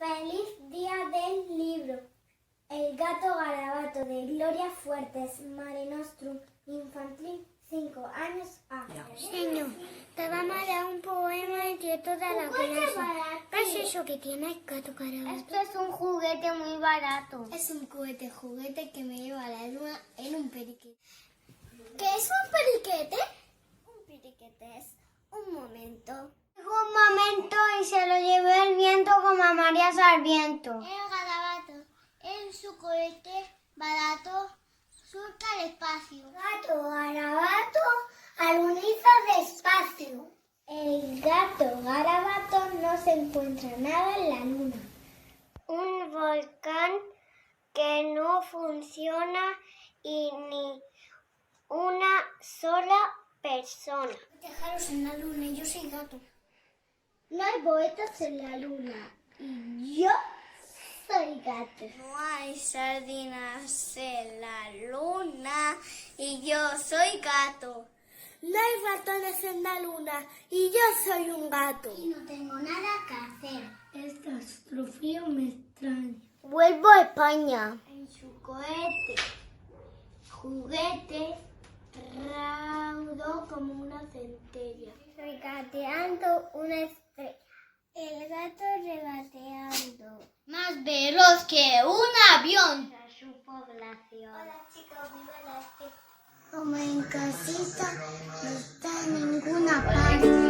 Feliz Día del Libro. El gato Garabato de Gloria Fuertes, Mare Nostrum, infantil, 5 años A. Señor, te vamos a dar un poema entre toda la clase. ¿Qué es eso que tiene el gato Garabato? Esto es un juguete muy barato. Es un juguete que me lleva a la luna en un periquete. ¿Qué es un periquete? Un periquete es un momento. Un momento y se lo llevó el viento como a María Sarmiento. El garabato en su cohete barato surca el espacio. Gato Garabato aluniza despacio. El gato Garabato no se encuentra nada en la luna. Un volcán que no funciona y ni una sola persona. Dejaros en la luna y yo soy gato. No hay poetas en la luna y yo soy gato. No hay sardinas en la luna y yo soy gato. No hay ratones en la luna y yo soy un gato. Y no tengo nada que hacer. Este astrofrío me extraña. Vuelvo a España. En su cohete, juguete, raudo como una centella. Estoy gateando una estrella. El gato regateando. Más veloz que un avión. A su población. Hola chicos, viva la Como en casita, no está en ninguna parte.